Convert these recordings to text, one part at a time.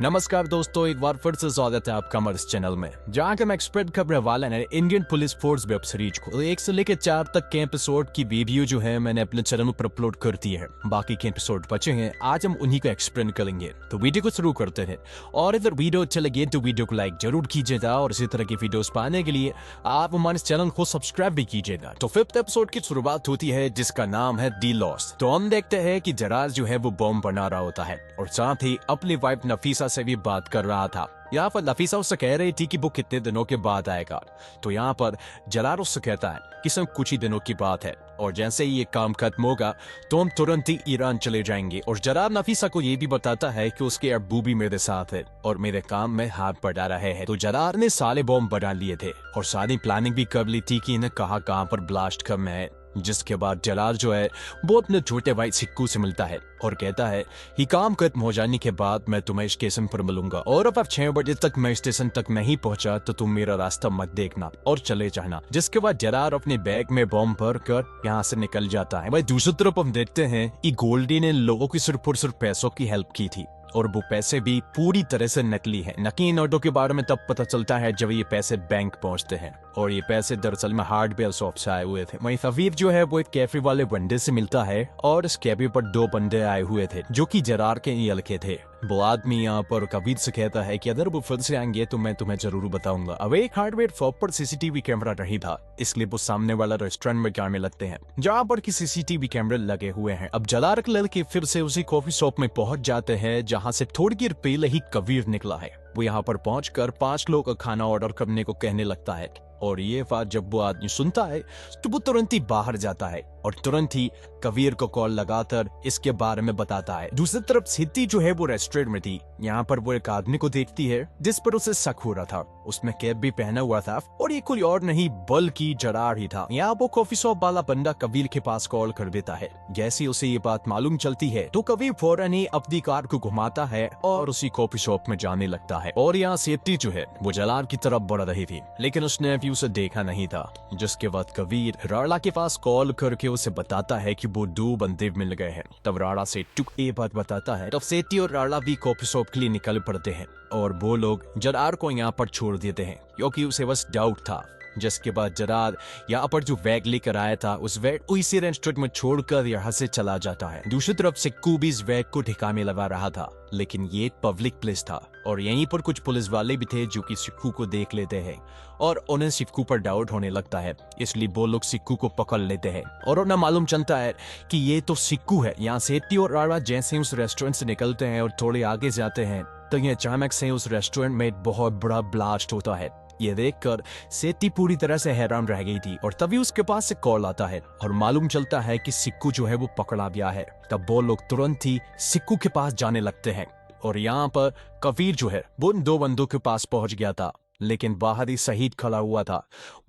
नमस्कार दोस्तों, एक बार फिर से स्वागत है आपका हमारे इस चैनल में, जहाँ के मैं एक्सपर्ट खबरें वाले हैं Indian police force web series को 1 से लेकर 4 तक के एपिसोड की वीडियो जो है मैंने अपने चैनल पर अपलोड कर दी है। बाकी के एपिसोड बचे हैं, आज हम उन्हीं को एक्सप्लेन करेंगे। तो वीडियो को शुरू करते हैं। और अगर वीडियो अच्छा लगे तो वीडियो को लाइक जरूर कीजिएगा और इसी तरह की वीडियोस पाने के लिए आप हमारे चैनल को सब्सक्राइब भी कीजिएगा। तो 5th एपिसोड की शुरुआत होती है जिसका नाम है दी लॉस्ट। तो हम देखते हैं कि जरार जो है वो बॉम्ब बना रहा होता है और साथ ही अपनी वाइफ नफीसा से भी बात कर रहा था। यहाँ पर नफीसा उससे कह रही थी कि वो कितने दिनों के बाद आएगा। तो यहाँ पर जलार उससे कहता है कि सिर्फ कुछ ही दिनों की बात है और जैसे ही ये काम खत्म होगा तो हम तुरंत ही ईरान चले जाएंगे। और जलार नफीसा को ये भी बताता है कि उसके अब्बू भी मेरे साथ है और मेरे काम में हाथ बढ़ा रहे हैं। तो जलार ने सारे बॉम्ब बना लिए थे और सारी प्लानिंग भी कर ली थी कि इन्हें कहाँ पर ब्लास्ट करना है। जिसके बाद जलार जो है वो अपने छोटे भाई सिक्कू से मिलता है और कहता है कि काम खत्म हो जाने के बाद मैं तुम्हें स्टेशन पर मिलूंगा और अब 6 बजे तक मैं स्टेशन तक नहीं पहुंचा तो तुम मेरा रास्ता मत देखना और चले जाना। जिसके बाद जलार अपने बैग में बॉम्ब भर कर यहाँ से निकल जाता है। वही दूसरी तरफ हम देखते हैं कि गोल्डी ने लोगों की सिर्फ और सिर्फ पैसों की हेल्प की थी और वो पैसे भी पूरी तरह से नकली हैं। नकली नोटों के बारे में तब पता चलता है जब ये पैसे बैंक पहुंचते हैं और ये पैसे दरअसल में हार्डवेयर शॉप से आए हुए थे। वहीं सफीर जो है वो एक कैफे वाले बंदे से मिलता है और इस कैफे पर 2 बंदे आए हुए थे जो कि जरार के ही लड़के थे। वो आदमी यहाँ पर कबीर से कहता है कि अगर वो फिर से आएंगे तो मैं तुम्हें जरूर बताऊंगा। अब एक हार्डवेयर शॉप पर सीसीटीवी कैमरा नहीं था, इसलिए वो सामने वाला रेस्टोरेंट में जाने लगते हैं जहाँ पर की सीसीटीवी कैमरे लगे हुए हैं। अब जलार के लड़के फिर से उसी कॉफी शॉप में पहुंच जाते हैं जहाँ से थोड़ी देर पहले ही कबीर निकला है। वो यहाँ पर पहुंचकर 5 लोग का खाना ऑर्डर करने को कहने लगता है और ये बात जब वो आदमी सुनता है तो वो तुरंत ही बाहर जाता है और तुरंत ही कबीर को कॉल लगाकर इसके बारे में बताता है। दूसरी तरफ सिद्धि जो है वो रेस्टोरेंट में थी। यहाँ पर वो एक आदमी को देखती है जिस पर उसे शक हो रहा था। उसने कैप भी पहना हुआ था और ये कोई और नहीं बल्कि जरार ही था। यहाँ वो कॉफी शॉप वाला बंदा कबीर के पास कॉल कर देता है। जैसे उसे ये बात मालूम चलती है तो कबीर फौरन ही अपनी कार को घुमाता है और उसी कॉफी शॉप में जाने लगता है। और यहाँ सिद्धि जो है वो जलार की तरफ बढ़ रही थी लेकिन उसने अभी उसे देखा नहीं था। जिसके बाद कबीर राणा के पास कॉल करके उसे बताता है कि वो 2 बंदे मिल गए हैं। तब राणा सेट्टू ये बात बताता है। तब सेट्टी और राणा भी कॉफी शॉप के लिए निकल पड़ते हैं और वो लोग जरार को यहाँ पर छोड़ देते हैं क्योंकि उसे बस डाउट था। जिसके बाद जरार यहाँ पर जो बैग लेकर आया था उस बैग उसी रेस्टोरेंट में छोड़कर यहाँ से चला जाता है। दूसरी तरफ सिक्कू भी इस बैग को ठिकाने लगा रहा था लेकिन ये पब्लिक प्लेस था और यहीं पर कुछ पुलिस वाले भी थे जो कि सिक्कू को देख लेते हैं और उन्हें सिक्कू पर डाउट होने लगता है। इसलिए वो लोग सिक्कू को पकड़ लेते हैं और उन्हें मालूम चलता है कि ये तो सिक्कू है। यहाँ सेट्टी और राणा जैसे उस रेस्टोरेंट से निकलते हैं और थोड़े आगे जाते हैं तो ये अचानक से उस रेस्टोरेंट में एक बहुत बड़ा ब्लास्ट होता है। ये देखकर सेट्टी पूरी तरह से हैरान रह गई थी और तभी उसके पास से कॉल आता है और मालूम चलता है कि सिक्कू जो है वो पकड़ा गया है। तब वो लोग तुरंत ही सिक्कू के पास जाने लगते हैं और यहाँ पर कबीर जो है वो उन 2 बंदों के पास पहुंच गया था लेकिन बाहर ही शहीद खड़ा हुआ था।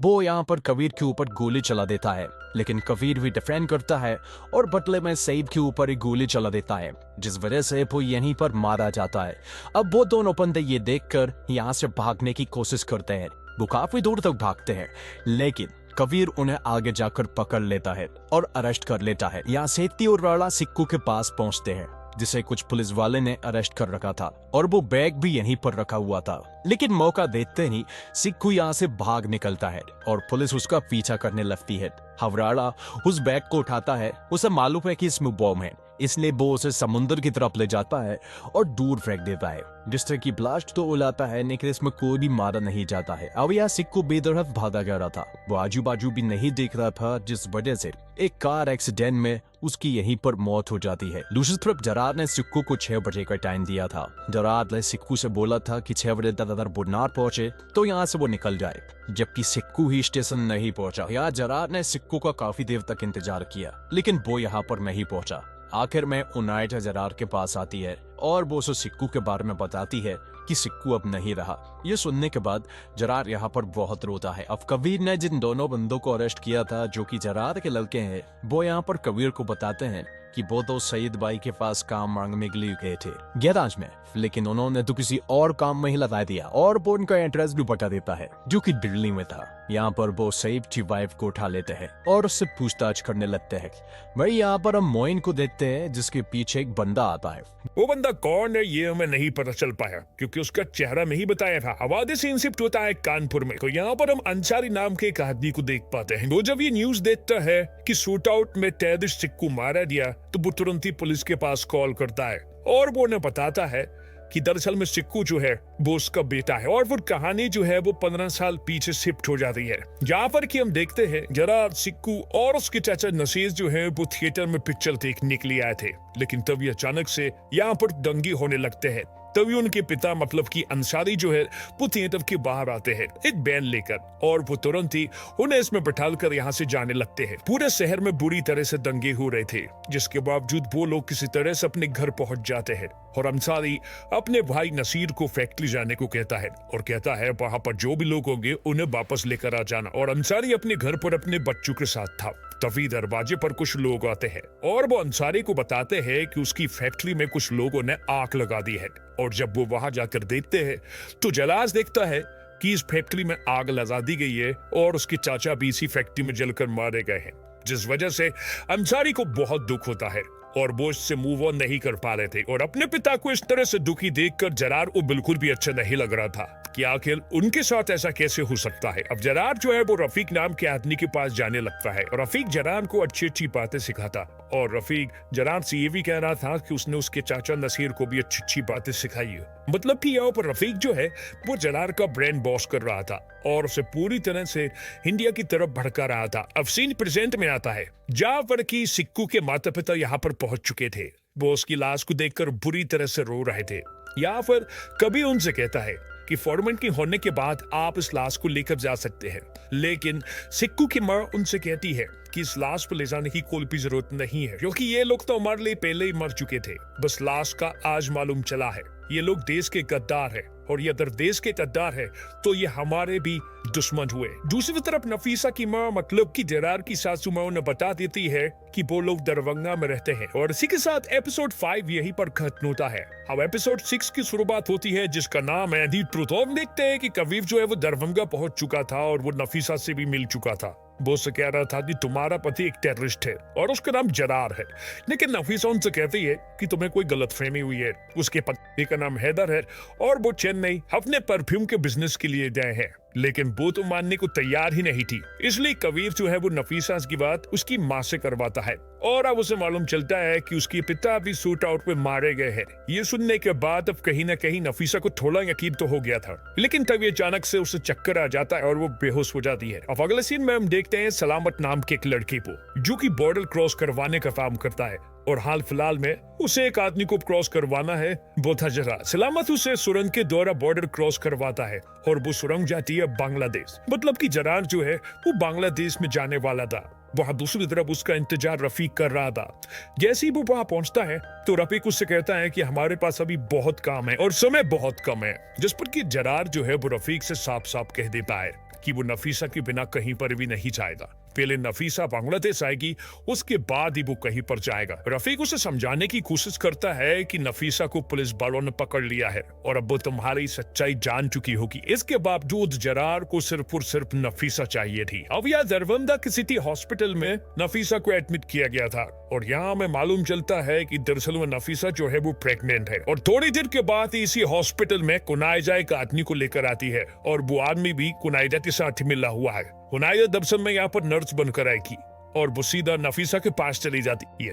वो यहाँ पर कबीर के ऊपर गोली चला देता है लेकिन कबीर भी डिफेंड करता है और बदले में शहीद के ऊपर ही गोली चला देता है जिस वजह से वो यहीं पर मारा जाता है। अब वो दोनों बंदे ये देखकर यहाँ से भागने की कोशिश करते हैं। वो काफी दूर तक भागते हैं लेकिन कबीर उन्हें आगे जाकर पकड़ लेता है और अरेस्ट कर लेता है। यहाँ सेट्टी और राणा सिक्कू के पास पहुंचते हैं जिसे कुछ पुलिस वाले ने अरेस्ट कर रखा था और वो बैग भी यहीं पर रखा हुआ था। लेकिन मौका देखते ही सिक्कू यहाँ से भाग निकलता है और पुलिस उसका पीछा करने लगती है। राणा उस बैग को उठाता है। उसे मालूम है कि इसमें बॉम्ब है इसलिए वो उसे समुद्र की तरफ ले जाता है और दूर फेंक देता है जिससे कि ब्लास्ट तो उड़ाता है लेकिन इसमें कोई भी मारा नहीं जाता है। अब यह सिक्कू बेदरफ भागा जा रहा था। वो आजू बाजू भी नहीं देख रहा था जिस वजह से एक कार एक्सीडेंट में उसकी यहीं पर मौत हो जाती है। दूसरी तरफ जरार ने सिक्कू को 6 बजे का टाइम दिया था। जरार ने सिक्कू से बोला था कि 6 बजे तक अगर वो ना पहुंचे तो यहाँ से वो निकल जाए, जबकि सिक्कू ही स्टेशन नहीं पहुंचा। यहाँ जरार ने सिक्कू का काफी देर तक इंतजार किया लेकिन वो यहाँ पर नहीं पहुंचा। आखिर में उनाइटा जरार के पास आती है और वो उसे सिक्कू के बारे में बताती है कि सिक्कू अब नहीं रहा। ये सुनने के बाद जरार यहाँ पर बहुत रोता है। अब कबीर ने जिन दोनों बंदों को अरेस्ट किया था जो कि जरार के लड़के हैं वो यहाँ पर कबीर को बताते हैं कि वो तो सईद भाई के पास काम मांगने के लिए गए थे गैराज में, लेकिन उन्होंने तो किसी और काम में ही लगा दिया और वो उनका एड्रेस भी बता देता है जो कि दिल्ली में था। यहाँ पर वो सईद की वाइफ को उठा लेते हैं और उससे पूछताछ करने लगते हैं। वही यहाँ पर हम मोइन को देखते हैं जिसके पीछे एक बंदा आता है। वो बंदा बंदा कौन है ये हमें नहीं पता चल पाया, क्योंकि उसका चेहरा में ही बताया था। हवादे सीन शिफ्ट होता है कानपुर में, तो यहाँ पर हम अंसारी नाम के एक आदमी को देख पाते हैं। वो जब ये न्यूज देखता है कि शूट आउट में टेररिस्ट सिक्कू मारा गया, तो वो तुरंत ही पुलिस के पास कॉल करता है और वो उन्हें बताता है कि दरअसल में सिक्कू जो है वो उसका बेटा है। और फिर कहानी जो है वो 15 साल पीछे शिफ्ट हो जाती है, जहाँ पर कि हम देखते हैं जरा सिक्कू और उसके चाचा नसीर जो है वो थिएटर में पिक्चर देखने के लिए आए थे, लेकिन तभी अचानक से यहाँ पर दंगे होने लगते हैं। तभी उनके पिता मतलब कि अंसारी जो है वो थिएटर के बाहर आते हैं एक बैन लेकर, और वो तुरंत ही उन्हें इसमें बैठाकर यहाँ से जाने लगते हैं। पूरे शहर में बुरी तरह से दंगे हो रहे थे, जिसके बावजूद वो लोग किसी तरह से अपने घर पहुंच जाते हैं और अंसारी अपने भाई नसीर को फैक्ट्री जाने को कहता है और कहता है वहां पर जो भी लोग होंगे उन्हें वापस लेकर आ जाना। और अंसारी अपने घर पर अपने बच्चों के साथ था। तभी दरवाजे पर कुछ लोग आते हैं और वो अंसारी को बताते हैं कि उसकी फैक्ट्री में कुछ लोगों ने आग लगा दी है। और जब वो वहां जाकर देखते हैं तो जलास देखता है कि इस फैक्ट्री में आग लगा दी गई है और उसके चाचा भी इसी फैक्ट्री में जलकर मारे गए हैं, जिस वजह से अंसारी को बहुत दुख होता है और वो इससे मूव ऑन नहीं कर पा रहे थे। और अपने पिता को इस तरह से दुखी देखकर जरार को बिल्कुल भी अच्छा नहीं लग रहा था कि आखिर उनके साथ ऐसा कैसे हो सकता है। अब जरार जो है वो रफीक नाम के आदमी के पास जाने लगता है और रफीक जरार को अच्छी अच्छी बातें सिखाता, और रफीक जरार से ये भी कह रहा था कि उसने उसके चाचा नसीर को भी अच्छी अच्छी बातें सिखाई है। मतलब कि यहाँ पर रफीक जो है वो जरार का ब्रेन वॉश कर रहा था और उसे पूरी तरह से इंडिया की तरफ भड़का रहा था। अब सीन प्रेजेंट में आता है जहाँ पर कि सिक्कू के माता पिता यहाँ पर पहुंच चुके थे। वो उसकी लाश को देखकर बुरी तरह से रो रहे थे। यहाँ पर कभी उनसे कहता है कि फॉर्मेलिटी होने के बाद आप इस लाश को लेकर जा सकते हैं, लेकिन सिक्कू की मां उनसे कहती है कि इस लाश पर ले जाने की कोई भी जरूरत नहीं है, क्योंकि ये लोग तो हमारे लिए पहले ही मर चुके थे। बस लाश का आज मालूम चला है। ये लोग देश के गद्दार हैं और ये अगर देश के गद्दार है तो ये हमारे भी दुश्मन हुए। दूसरी तरफ नफीसा की मां मतलब की जरार की सासू मां उन्हें बता देती है कि वो लोग दरभंगा में रहते हैं। और इसी के साथ एपिसोड 5 यहीं पर खत्म होता है। अब एपिसोड 6 की शुरुआत होती है जिसका नाम है दी ट्रूथ। हम देखते हैं कि कबीर जो है वो दरभंगा पहुंच चुका था और वो नफीसा से भी मिल चुका था। वो उससे कह रहा था कि तुम्हारा पति एक टेररिस्ट है और उसका नाम जरार है, लेकिन नफीसा उनसे कहती है कि तुम्हें कोई गलतफहमी हुई है। उसके पति का नाम हैदर है और वो चेन्नई अपने परफ्यूम के बिजनेस के लिए गए हैं, लेकिन वो तो मानने को तैयार ही नहीं थी। इसलिए कबीर जो है वो नफीसा की बात उसकी माँ से करवाता है और अब उसे मालूम चलता है कि उसके पिता भी शूट आउट में मारे गए हैं। ये सुनने के बाद अब कहीं ना कहीं नफीसा को थोड़ा यकीन तो हो गया था, लेकिन तभी अचानक से उसे चक्कर आ जाता है और वो बेहोश हो जाती है। अब अगले सीन में हम देखते हैं सलामत नाम के एक लड़की को जो कि बॉर्डर क्रॉस करवाने का काम करता है और हाल फिलहाल में उसे एक आदमी को क्रॉस करवाना है। वो था जरा सलामत उसे सुरंग के द्वारा बॉर्डर क्रॉस करवाता है और वो सुरंग जाती है बांग्लादेश। मतलब कि जरार जो है वो बांग्लादेश में जाने वाला था। वहां दूसरी तरफ उसका इंतजार रफीक कर रहा था। जैसे ही वो वहां पहुंचता है तो रफीक उससे कहता है कि हमारे पास अभी बहुत काम है और समय बहुत कम है, जिस पर कि जरार जो है वो रफीक से साफ साफ कह देता है कि वो नफीसा के बिना कहीं पर भी नहीं जाएगा। पहले नफीसा बांग्लादेश आएगी, उसके बाद ही वो कहीं पर जाएगा। रफीक उसे समझाने की कोशिश करता है कि नफीसा को पुलिस वालों ने पकड़ लिया है और अब वो तुम्हारी सच्चाई जान चुकी होगी। इसके बावजूद जरार को सिर्फ और सिर्फ नफीसा चाहिए थी। अब यहाँ दरभंगा के सिटी हॉस्पिटल में नफीसा को एडमिट किया गया था और यहाँ हमें मालूम चलता है कि दरअसल में नफीसा जो है वो प्रेग्नेंट है। और थोड़ी देर के बाद इसी हॉस्पिटल में कुनाइजा एक आदमी को लेकर आती है और वो आदमी भी कुनाइजा के साथ मिला हुआ है। कुनाइजा दरअसल में यहाँ पर नर्स बनकर आएगी और वो सीधा नफीसा के पास चली जाती है।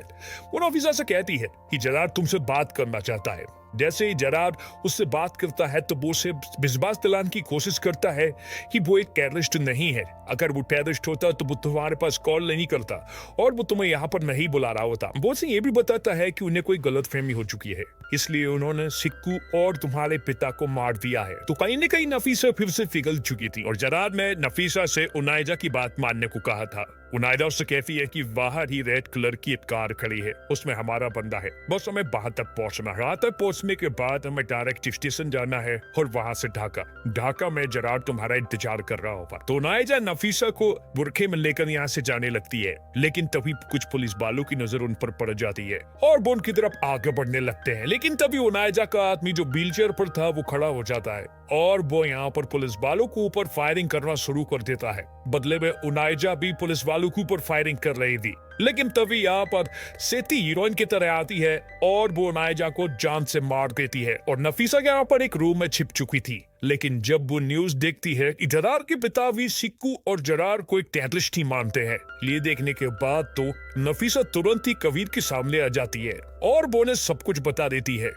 वो नफीसा से कहती है कि जरार तुमसे बात करना चाहता है। जैसे ही जरार उससे बात करता है तो वो उसे विश्वास दिलाने की कोशिश करता है कि वो एक टेररिस्ट नहीं है। अगर वो टेररिस्ट होता तो वो तुम्हारे पास कॉल नहीं करता और वो तुम्हें यहाँ पर नहीं बुला रहा होता। वो उसे ये भी बताता है कि उन्हें कोई गलतफहमी हो चुकी है, इसलिए उन्होंने सिक्कू और तुम्हारे पिता को मार दिया है। तो कहीं न कहीं नफीसा फिर से पिघल चुकी थी और जरार ने नफीसा से उनाइजा की बात मानने को कहा था। उनाइजा उससे कहती है कि बाहर ही रेड कलर की एक कार खड़ी है, उसमें हमारा बंदा है, बस हमें वहां तक पहुंचना है। वहां तक पहुंचने के बाद हमें डायरेक्ट स्टेशन जाना है और वहां से ढाका में जरार तुम्हारा इंतजार कर रहा होगा। तो उनाइजा नफीसा को बुरखे में लेकर यहाँ से जाने लगती है, लेकिन तभी कुछ पुलिस वालों की नजर उन पर पड़ जाती है और वो उनकी तरफ आगे बढ़ने लगते हैं। लेकिन तभी उनाइजा का आदमी जो व्हीलचेयर पर था वो खड़ा हो जाता है और वो यहाँ पर पुलिस वालों को ऊपर फायरिंग करना शुरू कर देता है। बदले में उनाइजा भी पुलिस वालों के ऊपर फायरिंग कर रही थी लेकिन तभी यहाँ पर सेती हीरोइन की तरह आती है और वो नायजा को जान से मार देती है और नफीसा यहाँ पर एक रूम में छिप चुकी थी। लेकिन जब वो न्यूज देखती है कि जरार के पिता भी सिक्कू और जरार को एक टेररिस्ट ही मानते हैं, ये देखने के बाद तो नफीसा तुरंत ही कबीर के सामने आ जाती है और वो ने सब कुछ बता देती है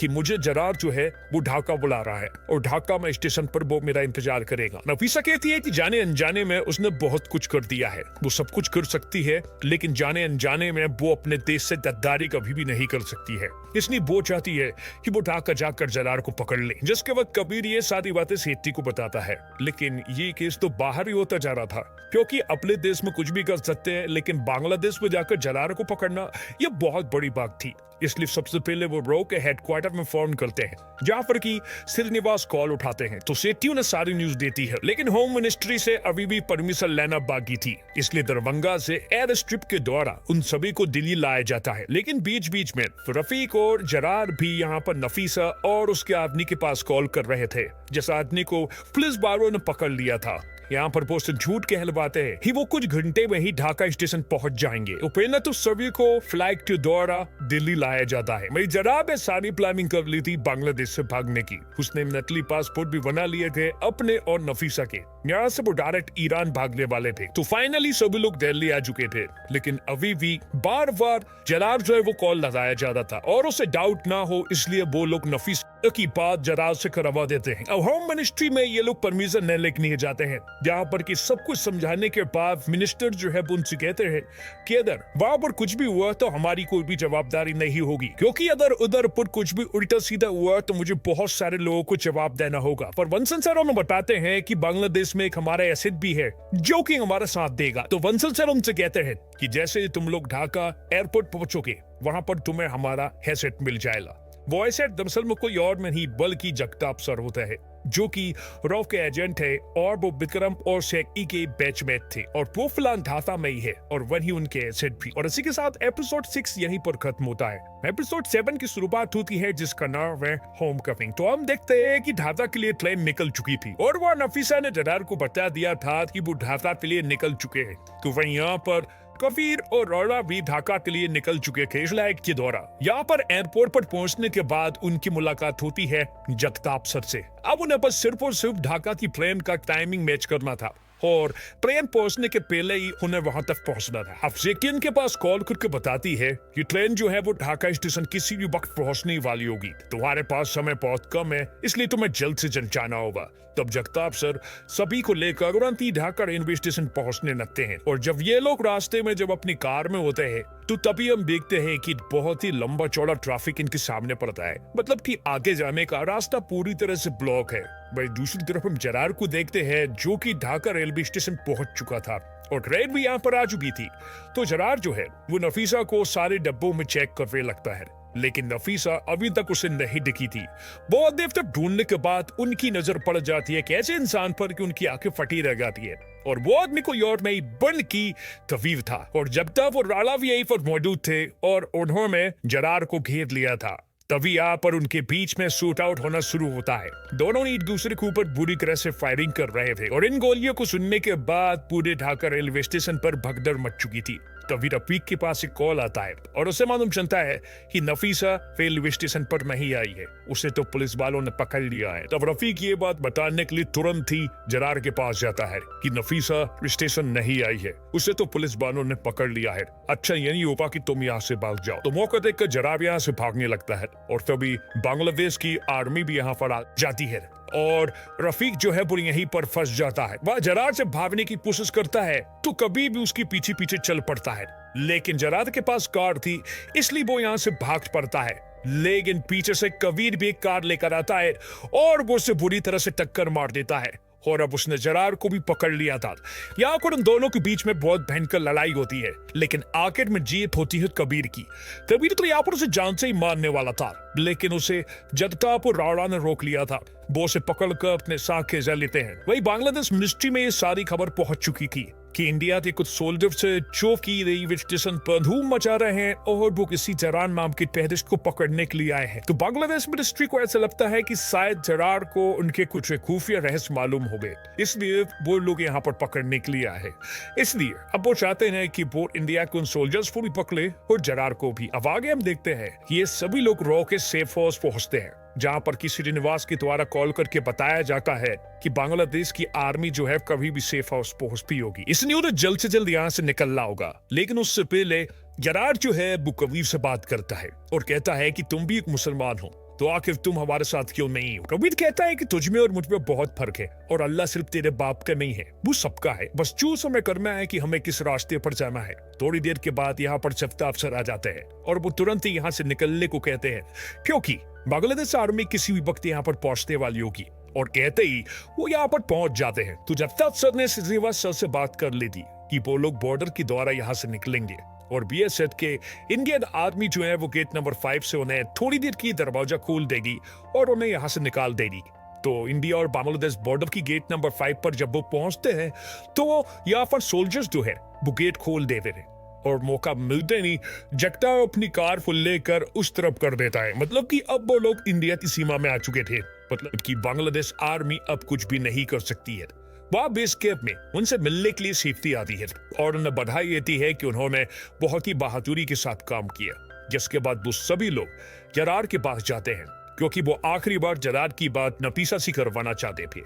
कि मुझे जरार जो है वो ढाका बुला रहा है और ढाका में स्टेशन पर वो मेरा इंतजार करेगा। नफीसा कहती है कि जाने अनजाने में उसने बहुत कुछ कर दिया है, वो सब कुछ कर सकती है लेकिन जाने अनजाने में वो अपने देश से गद्दारी कभी भी नहीं कर सकती है, इसलिए वो चाहती है कि वो ढाका जाकर जरार को पकड़ ले। जिसके वक्त कबीर ये सारी बातें सेठी को बताता है, लेकिन ये केस तो बाहर ही होता जा रहा था क्योंकि अपने देश में कुछ भी कर सकते हैं लेकिन बांग्लादेश में जाकर जरार को पकड़ना यह बहुत बड़ी बात थी। इसलिए सबसे पहले वो रो के हेडक्वार्टर में फोन करते हैं जहां पर की श्रीनिवास कॉल उठाते हैं तो सेठी उन्हें सारी न्यूज देती है, लेकिन होम मिनिस्ट्री से अभी भी परमिशन लेना बाकी थी, इसलिए दरभंगा से एयर स्ट्रिप के द्वारा उन सभी को दिल्ली लाया जाता है। लेकिन बीच बीच में रफीक और जरार भी यहाँ पर नफीसा और उसके आदमी के पास कॉल कर रहे थे, जिस आदमी को पुलिस वालों ने पकड़ लिया था। यहाँ पर पोस्ट झूठ कहलवाते हैं कि वो कुछ घंटे में ही ढाका स्टेशन पहुंच जाएंगे। पहले तो सभी को फ्लाइट के द्वारा दिल्ली लाया जाता है। मेरी जराब ने सारी प्लानिंग कर ली थी बांग्लादेश से भागने की, उसने नकली पासपोर्ट भी बना लिए थे अपने और नफीसा के। यहाँ से वो डायरेक्ट ईरान भागने वाले थे। तो फाइनली सभी लोग दिल्ली आ चुके थे, लेकिन अभी भी बार बार जरार जो है वो कॉल लगाया जा रहा था और उसे डाउट ना हो इसलिए वो लोग नफीसा की बात जरार से करवा देते हैं। अब होम मिनिस्ट्री में ये लोग परमिशन नहीं लेने जाते हैं, जहाँ पर कि सब कुछ समझाने के बाद मिनिस्टर जो है उनसे कहते हैं कि अगर वहां पर कुछ भी हुआ तो हमारी कोई भी जवाबदारी नहीं होगी, क्योंकि अगर उधर पर कुछ भी उल्टा सीधा हुआ तो मुझे बहुत सारे लोगों को जवाब देना होगा। पर वंसल सर हमें बताते हैं कि बांग्लादेश में एक हमारा एसेट भी है जो कि हमारा साथ देगा। तो वंसल सर उनसे कहते हैं कि जैसे तुम लोग ढाका एयरपोर्ट पहुंचोगे वहां पर तुम्हें हमारा एसेट मिल जाएगा। वो एसेट दरअसल में कोई और नहीं बल्कि जगताप सर होता है, जो कि रॉ के एजेंट है और वो विक्रम और शेखी के बैचमेट थे और वो फिलहाल ढाका में ही है और वही उनके एसेट भी। और इसी के साथ एपिसोड 6 यहीं पर खत्म होता है। एपिसोड 7 की शुरुआत होती है जिसका नाम है होम कमिंग। तो हम देखते हैं कि ढाका के लिए ट्रेन निकल चुकी थी और वह नफीसा ने जरार को बता दिया था कि वो ढाका के लिए निकल चुके हैं। तो वहीं यहाँ पर कबीर और रौला भी ढाका के लिए निकल चुके थे फ्लाइट के द्वारा। यहाँ पर एयरपोर्ट पर पहुंचने के बाद उनकी मुलाकात होती है जगताप सर से। अब उन्हें बस सिर्फ और सिर्फ ढाका की ट्रेन का टाइमिंग मैच करना था और ट्रेन पहुंचने के पहले ही उन्हें वहां तक पहुंचना था। अब जेकिन के पास कॉल करके बताती है कि ट्रेन जो है वो ढाका स्टेशन किसी भी वक्त पहुंचने वाली होगी, तुम्हारे पास समय बहुत कम है इसलिए तुम्हें जल्द से जल्द जाना होगा। तब जगताप सर सभी को लेकर तुरंत ही ढाका रेलवे स्टेशन पहुंचने लगते हैं और जब ये लोग रास्ते में जब अपनी कार में होते हैं तो तभी हम देखते हैं कि बहुत ही लंबा चौड़ा ट्रैफिक इनके सामने पड़ता है, मतलब कि आगे जाने का रास्ता पूरी तरह से ब्लॉक है। वही दूसरी तरफ हम जरार को देखते हैं जो कि ढाका रेलवे स्टेशन पहुंच चुका था और ट्रेन भी यहाँ पर आ चुकी थी। तो जरार जो है वो नफीसा को सारे डब्बों में चेक करने लगता है, लेकिन नफीसा अभी तक उसे नहीं दिखी थी। बहुत देर तक ढूंढने के बाद उनकी नजर पड़ जाती है एक ऐसे इंसान पर कि उनकी आंखें फटी रह जाती है और वो आदमी कोई और नहीं बल्कि कबीर था। और जब तक वो राला भी यहीं पर मौजूद थे और उन्होंने जरार को घेर लिया था, तभी यहाँ पर उनके बीच में शूट आउट होना शुरू होता है। दोनों एक दूसरे के ऊपर बुरी तरह से फायरिंग कर रहे थे और इन गोलियों को सुनने के बाद पूरे ढाका रेलवे स्टेशन पर भगदड़ मच चुकी थी। तभी रफीक के पास एक कॉल आता है और उसे मालूम चलता है कि नफीसा रेलवे स्टेशन पर नहीं आई है, उसे तो पुलिस वालों ने पकड़ लिया है। तब रफीक ये बात बताने के लिए तुरंत ही जरार के पास जाता है कि नफीसा स्टेशन नहीं आई है, उसे तो पुलिस वालों ने पकड़ लिया है। अच्छा ये नहीं होगा कि तुम यहाँ से भाग जाओ। तो मौका देखकर जरार यहाँ से भागने लगता है और तभी बांग्लादेश की आर्मी भी यहाँ पर आ जाती है और रफीक जो है वो यहीं पर फंस जाता है। वह जरार से भागने की कोशिश करता है तो कभी भी उसकी पीछे पीछे चल पड़ता है, लेकिन जरार के पास कार थी इसलिए वो यहाँ से भाग पड़ता है। लेकिन पीछे से कबीर भी एक कार लेकर आता है और वो उसे बुरी तरह से टक्कर मार देता है और अब उसने जरार को भी पकड़ लिया था। यहाँ पर उन दोनों के बीच में बहुत भयंकर लड़ाई होती है, लेकिन आखिर में जीत होती है कबीर की। कबीर तो यहाँ पर उसे जान से ही मारने वाला था, लेकिन उसे जगताप और राणा ने रोक लिया था। वो उसे पकड़कर अपने साथ खींच लेते हैं। वही बांग्लादेश मिनिस्ट्री में ये सारी खबर पहुंच चुकी थी कि इंडिया के कुछ सोल्जर्स जो की रेजिस्ट्रेशन पर धूम मचा रहे हैं और वो किसी जरार नाम के टेररिस्ट को पकड़ने के लिए आए हैं। तो बांग्लादेश मिनिस्ट्री को ऐसा लगता है कि शायद जरार को उनके कुछ खुफिया रहस्य मालूम हो गए, इसलिए वो लोग यहाँ पर पकड़ने के लिए आए हैं। इसलिए अब वो चाहते हैं कि वो इंडिया के उन सोल्जर्स को भी पकड़े और जरार को भी। अब आगे हम देखते हैं कि ये सभी लोग रॉ के सेफ हाउस पहुंचते हैं, जहां पर किसी निवास के द्वारा कॉल करके बताया जाता है कि बांग्लादेश की आर्मी जो है कभी भी सेफ हाउस पहुंचती होगी, इसलिए उन्हें जल्द से जल्द यहाँ से निकलना होगा। लेकिन उससे पहले जरार जो है वो कबीर से बात करता है और कहता है कि तुम भी एक मुसलमान हो, तो आखिर तुम हमारे साथ क्यों नहीं हो? कबीर कहता है कि तुझमें और मुझ में बहुत फर्क है और अल्लाह सिर्फ तेरे बाप का नहीं है, वो सबका है। बस जो समय करना है कि हमें किस रास्ते पर जाना है। थोड़ी देर के बाद यहाँ पर जफ्ता अफसर आ जाते हैं और वो तुरंत ही यहाँ से निकलने को कहते हैं, क्योंकि बांग्लादेश आर्मी किसी भी वक्त यहाँ पर पहुंचने वाली होगी। और कहते ही वो यहाँ पर पहुंच जाते हैं। तो जफ्ता अफसर ने श्रीनिवास सर से बात कर ली थी कि वो लोग बॉर्डर के द्वारा यहाँ से निकलेंगे और बीएसएफ के इंडियन आर्मी जो है वो गेट नंबर 5 से उन्हें थोड़ी देर की दरवाजा खोल देगी और उन्हें यहाँ से निकाल देगी। तो इंडिया और बांग्लादेश बॉर्डर की गेट नंबर 5 पर जब वो पहुंचते हैं तो यहाँ पर सोल्जर्स जो है वो गेट खोल देते हैं और मौका मिलते नहीं जगता अपनी कार को लेकर उस तरफ कर देता है। मतलब कि अब वो लोग इंडिया की सीमा में आ चुके थे, मतलब कि बांग्लादेश आर्मी अब कुछ भी नहीं कर सकती है। वहां बेस कैंप में उनसे मिलने के लिए सेफ्टी आती है और उन्हें बधाई देती है कि उन्होंने बहुत ही बहादुरी के साथ काम किया। जिसके बाद वो सभी लोग जरार के पास जाते हैं क्योंकि वो आखिरी बार जरार की बात नफीसा से करवाना चाहते थे।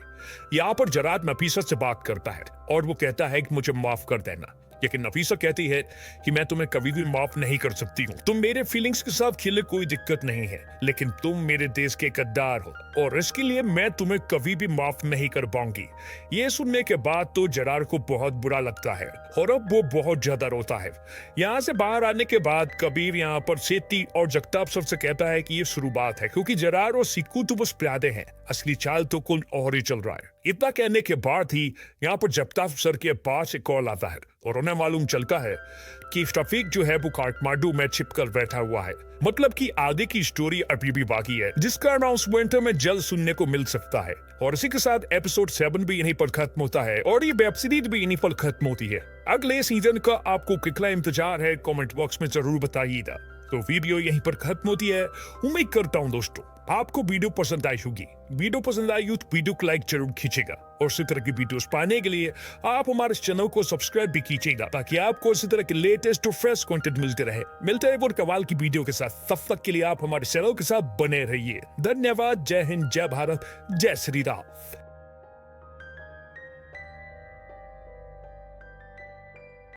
यहाँ पर जरार नफीसा से बात करता है और वो कहता है कि मुझे माफ कर देना, लेकिन नफीसा कहती है कि मैं तुम्हें कभी भी माफ नहीं कर सकती हूँ। तुम मेरे फीलिंग्स के साथ खेले कोई दिक्कत नहीं है, लेकिन तुम मेरे देश के गद्दार हो और इसके लिए मैं तुम्हें कभी भी माफ नहीं कर पाऊंगी। ये सुनने के बाद तो जरार को बहुत बुरा लगता है और अब वो बहुत ज्यादा रोता है। यहाँ से बाहर आने के बाद कबीर यहाँ पर सेती और जगताप अफसर से कहता है कि ये शुरुआत है, क्योंकि जरार और सिक्कू तो बस प्यादे हैं, असली चाल तो कुल और ही चल रहा है। इतना कहने के बाद ही यहाँ पर जगताप अफसर के पास एक कॉल आता है और उन्हें मालूम चलता है कि शफीक जो है वो काठमांडू में छिपकर बैठा हुआ है। मतलब कि आगे की स्टोरी अभी भी बाकी है, जिसका अनाउंसमेंट में जल्द सुनने को मिल सकता है। और इसी के साथ एपिसोड 7 भी यहीं पर खत्म होता है और ये वेब सीरीज भी यहीं पर खत्म होती है। अगले सीजन का आपको कितना इंतजार है कमेंट बॉक्स में जरूर बताइएगा। तो वीडियो यहीं पर खत्म होती है। उम्मीद करता हूँ दोस्तों आपको वीडियो पसंद आई होगी। वीडियो पसंद आई हो तो वीडियो को लाइक जरूर कीजिएगा और इसी तरह की वीडियोस पाने के लिए आप हमारे चैनल को सब्सक्राइब भी कीजिएगा, ताकि आपको इसी तरह के लेटेस्ट और फ्रेश कंटेंट मिलते रहे। मिलते हैं और कमाल की वीडियो के साथ, तब तक के लिए आप हमारे चैनल के साथ बने रहिए। धन्यवाद। जय हिंद, जय भारत, जय श्री राम।